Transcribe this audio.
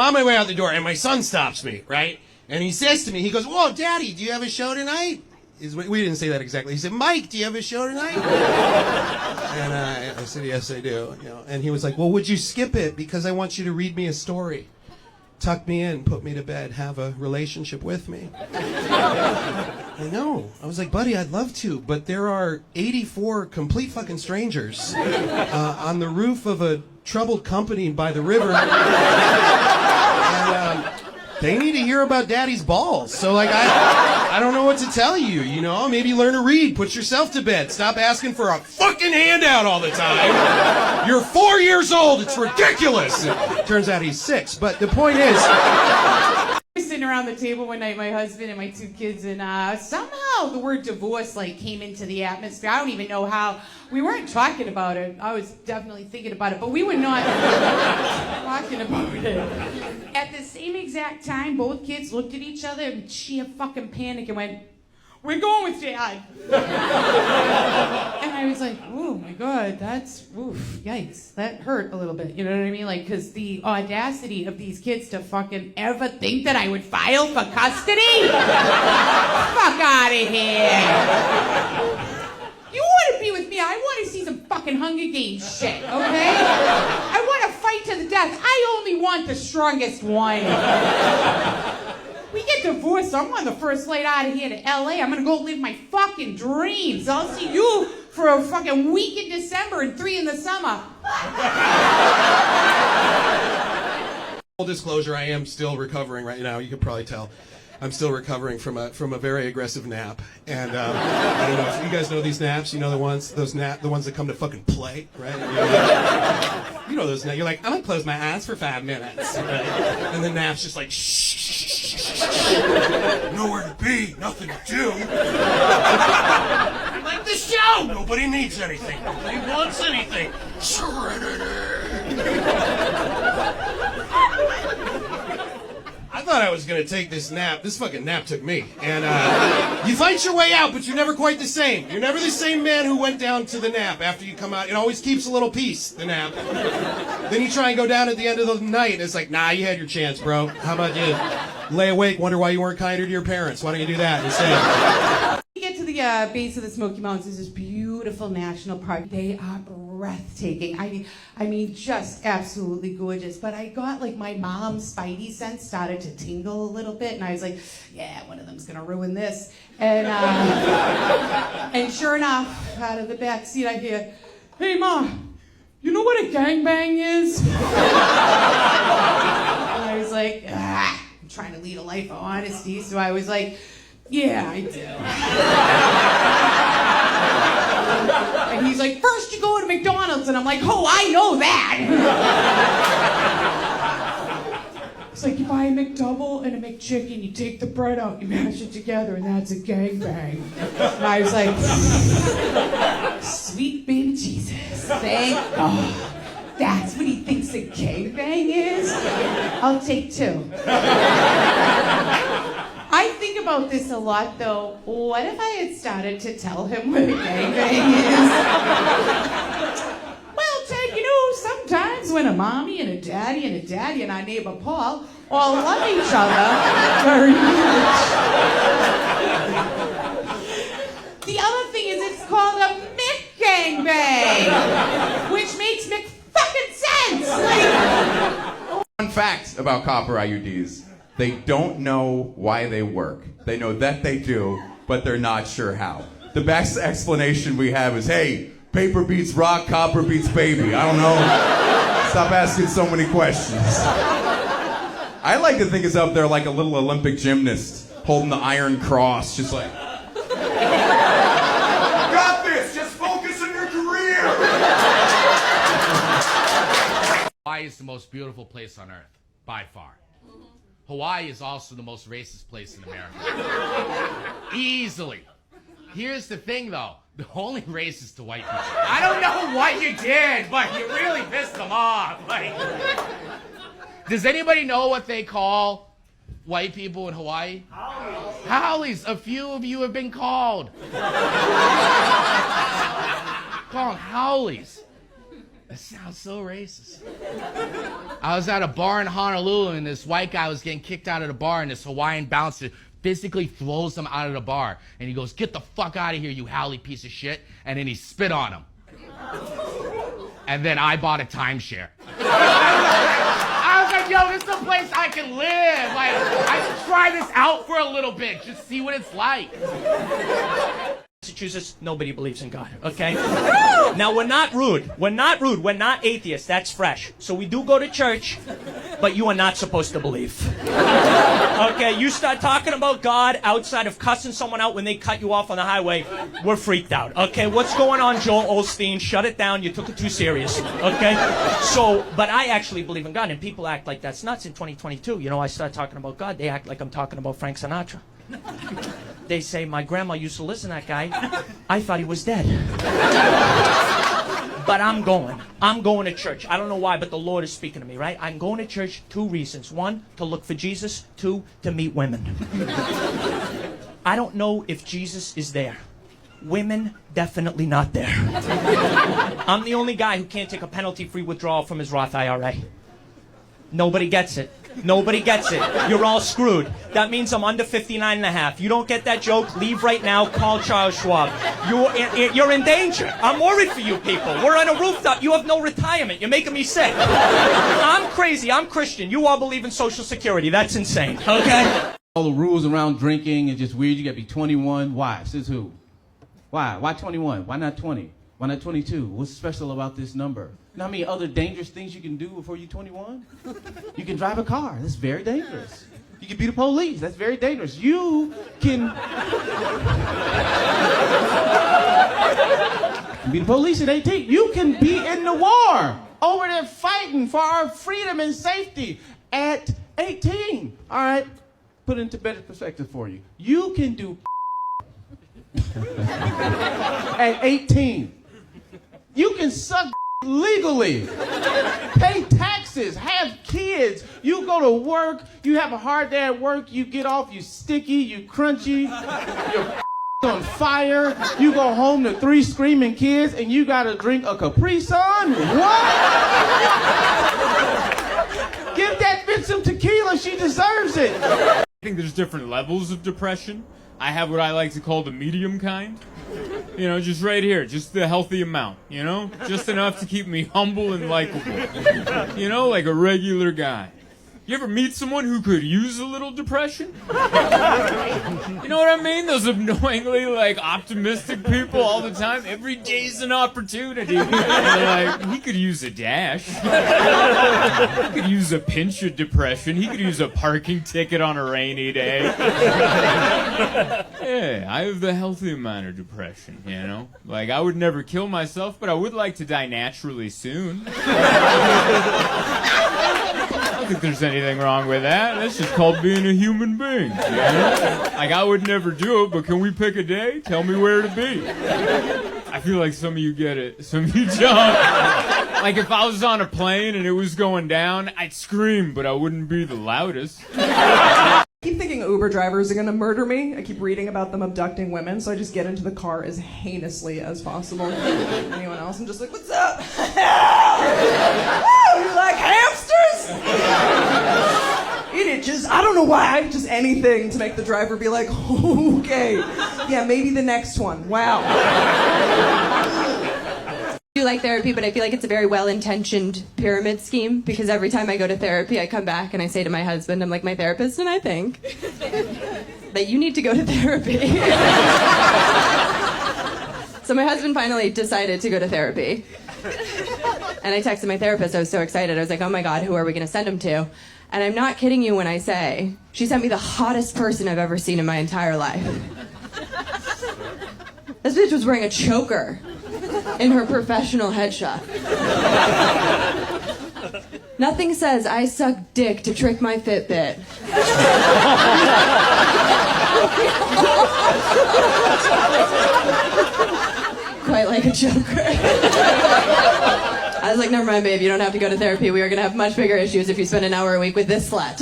On my way out the door, and my son stops me, right? And he says to me, he goes, "Whoa, Daddy, do you have a show tonight?" We didn't say that exactly. He said, "Mike, do you have a show tonight?" And I said, "Yes, I do." You know, and he was like, "Well, would you skip it because I want you to read me a story? Tuck me in, put me to bed, have a relationship with me." I know. I was like, "Buddy, I'd love to, but there are 84 complete fucking strangers on the roof of a troubled company by the river. And they need to hear about Daddy's balls. So, like, I don't know what to tell you, you know? Maybe learn to read, put yourself to bed, stop asking for a fucking handout all the time. You're 4 years old, it's ridiculous." It turns out he's 6, but the point is... We were sitting around the table one night, my husband and my 2 kids, and somehow the word divorce came into the atmosphere. I don't even know how. We weren't talking about it. I was definitely thinking about it, but we were not talking about it. At the same exact time, both kids looked at each other in sheer fucking panic and went, "We're going with Dad." And I was like, "Oh my God, that's, oof, yikes. That hurt a little bit." You know what I mean? Because the audacity of these kids to fucking ever think that I would file for custody? Fuck out of here. You want to be with me? I want to see some fucking Hunger Games shit, okay? I want to fight to the death. I only want the strongest one. We get divorced, so I'm on the first flight out of here to LA. I'm gonna go live my fucking dreams. I'll see you for a fucking week in December and 3 in the summer. Full disclosure, I am still recovering right now. You can probably tell. I'm still recovering from a very aggressive nap. And I don't know if you guys know these naps. You know the ones that come to fucking play, right? You know those naps. You're like, "I'm gonna close my eyes for 5 minutes," right? And the nap's just like, shh. Nowhere to be, nothing to do. Like the show! Nobody needs anything. Nobody wants anything. Serenity. I thought I was going to take this nap. This fucking nap took me. And you fight your way out, but you're never quite the same. You're never the same man who went down to the nap after you come out. It always keeps a little piece, the nap. Then you try and go down at the end of the night, and it's like, nah, you had your chance, bro. How about you lay awake, wonder why you weren't kinder to your parents? Why don't you do that instead? We get to the base of the Smoky Mountains. There's this beautiful national park. They are breathtaking. I mean, just absolutely gorgeous. But I got my mom's spidey sense started to tingle a little bit, and I was like, yeah, one of them's gonna ruin this. And and sure enough, out of the back seat, I hear, "Hey, Mom, you know what a gangbang is?" And I was like, I'm trying to lead a life of honesty, so I was like, "Yeah, I do." And he's like, "First you go to McDonald's," and I'm like, "Oh, I know that." It's like, you buy a McDouble and a McChicken, you take the bread out, you mash it together, and that's a gangbang. And I was like, sweet baby Jesus, thank God. That's what he thinks a gangbang is? I'll take 2. I think about this a lot, though. What if I had started to tell him what a gangbang is? Well, Ted, you know, sometimes when a mommy and a daddy and our neighbor Paul all love each other very much. The other thing is it's called a McGangbang, which makes McFucking sense. Fun fact about copper IUDs. They don't know why they work. They know that they do, but they're not sure how. The best explanation we have is, hey, paper beats rock, copper beats baby. I don't know. Stop asking so many questions. I like to think it's up there like a little Olympic gymnast holding the Iron Cross, just like, got this, just focus on your career. Hawaii is the most beautiful place on earth, by far. Hawaii is also the most racist place in America. Easily. Here's the thing, though. The only racist to white people. I don't know what you did, but you really pissed them off. Does anybody know what they call white people in Hawaii? Howlies. Howlies. A few of you have been called. Call them howlies. That sounds so racist. I was at a bar in Honolulu, and this white guy was getting kicked out of the bar, and this Hawaiian bouncer physically throws him out of the bar. And he goes, "Get the fuck out of here, you Howley piece of shit." And then he spit on him. And then I bought a timeshare. I was like, yo, this is a place I can live. Like, I should try this out for a little bit, just see what it's like. Massachusetts, nobody believes in God, okay? Now, we're not rude. We're not rude. We're not atheists. That's fresh. So we do go to church, but you are not supposed to believe. Okay, you start talking about God outside of cussing someone out when they cut you off on the highway, we're freaked out, okay? What's going on, Joel Osteen? Shut it down. You took it too serious, okay? So, but I actually believe in God, and people act like that's nuts in 2022. You know, I start talking about God, they act like I'm talking about Frank Sinatra. They say, my grandma used to listen to that guy. I thought he was dead. But I'm going. I'm going to church. I don't know why, but the Lord is speaking to me, right? I'm going to church, 2 reasons. 1, to look for Jesus. 2, to meet women. I don't know if Jesus is there. Women, definitely not there. I'm the only guy who can't take a penalty-free withdrawal from his Roth IRA. Nobody gets it. Nobody gets it. You're all screwed. That means I'm under 59 and a half. You don't get that joke? Leave right now. Call Charles Schwab. You're in danger. I'm worried for you people. We're on a rooftop. You have no retirement. You're making me sick. I'm crazy. I'm Christian. You all believe in Social Security. That's insane. Okay? All the rules around drinking and just weird. You got to be 21. Why? Says who? Why? Why 21? Why not 20? Why not 22? What's special about this number? You know how many other dangerous things you can do before you're 21? You can drive a car. That's very dangerous. You can be the police. That's very dangerous. You can be the police at 18. You can be in the war over there fighting for our freedom and safety at 18. All right? Put it into better perspective for you. You can do at 18. You can suck legally, pay taxes, have kids. You go to work, you have a hard day at work, you get off, you sticky, you crunchy, you're on fire. You go home to 3 screaming kids and you gotta drink a Capri Sun? What? Give that bitch some tequila, she deserves it. I think there's different levels of depression. I have what I like to call the medium kind. You know, just right here, just the healthy amount, you know? Just enough to keep me humble and likable. You know, like a regular guy. You ever meet someone who could use a little depression? You know what I mean? Those annoyingly, like, optimistic people all the time. Every day's an opportunity. And like, he could use a dash. He could use a pinch of depression. He could use a parking ticket on a rainy day. Yeah, I have the healthy amount of depression, you know? Like, I would never kill myself, but I would like to die naturally soon. I don't think there's anything wrong with that. That's just called being a human being. You know? Like, I would never do it, but can we pick a day? Tell me where to be. I feel like some of you get it, some of you don't. Like, if I was on a plane and it was going down, I'd scream, but I wouldn't be the loudest. I keep thinking Uber drivers are gonna murder me. I keep reading about them abducting women, so I just get into the car as heinously as possible. Anyone else? I'm just like, what's up? Oh, you like hamsters? It itches. I don't know why. Just anything to make the driver be like, okay, yeah, maybe the next one. Wow. I do like therapy, but I feel like it's a very well-intentioned pyramid scheme because every time I go to therapy, I come back and I say to my husband, I'm like, my therapist and I think that you need to go to therapy. So my husband finally decided to go to therapy. And I texted my therapist. I was so excited. I was like, oh my God, who are we going to send him to? And I'm not kidding you when I say she sent me the hottest person I've ever seen in my entire life. This bitch was wearing a choker in her professional headshot. Nothing says I suck dick to trick my Fitbit. Quite like a choker. I was like, never mind, babe, you don't have to go to therapy. We are going to have much bigger issues if you spend an hour a week with this slut.